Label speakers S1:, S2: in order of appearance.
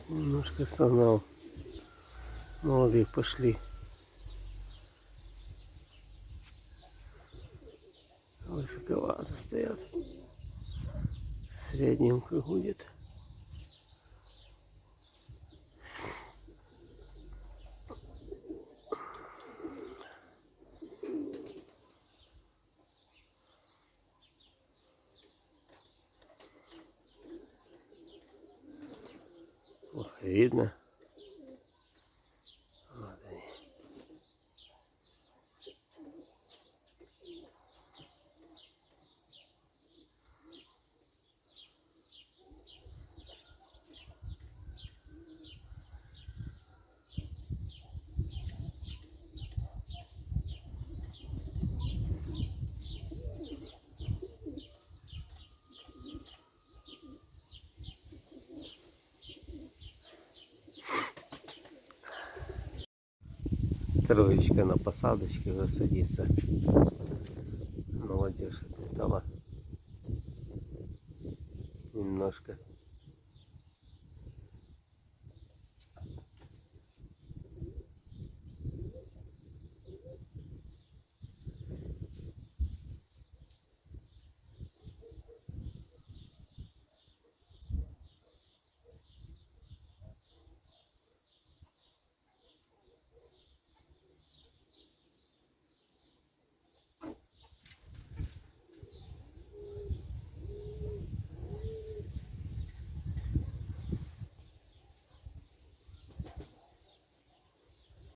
S1: Немножко согнал. Молодые пошли. Высоковато стоят. В среднем кругу где-то. Плохо видно. Вот они. Троечка на посадочке уже садится. Молодежь отлетала. Немножко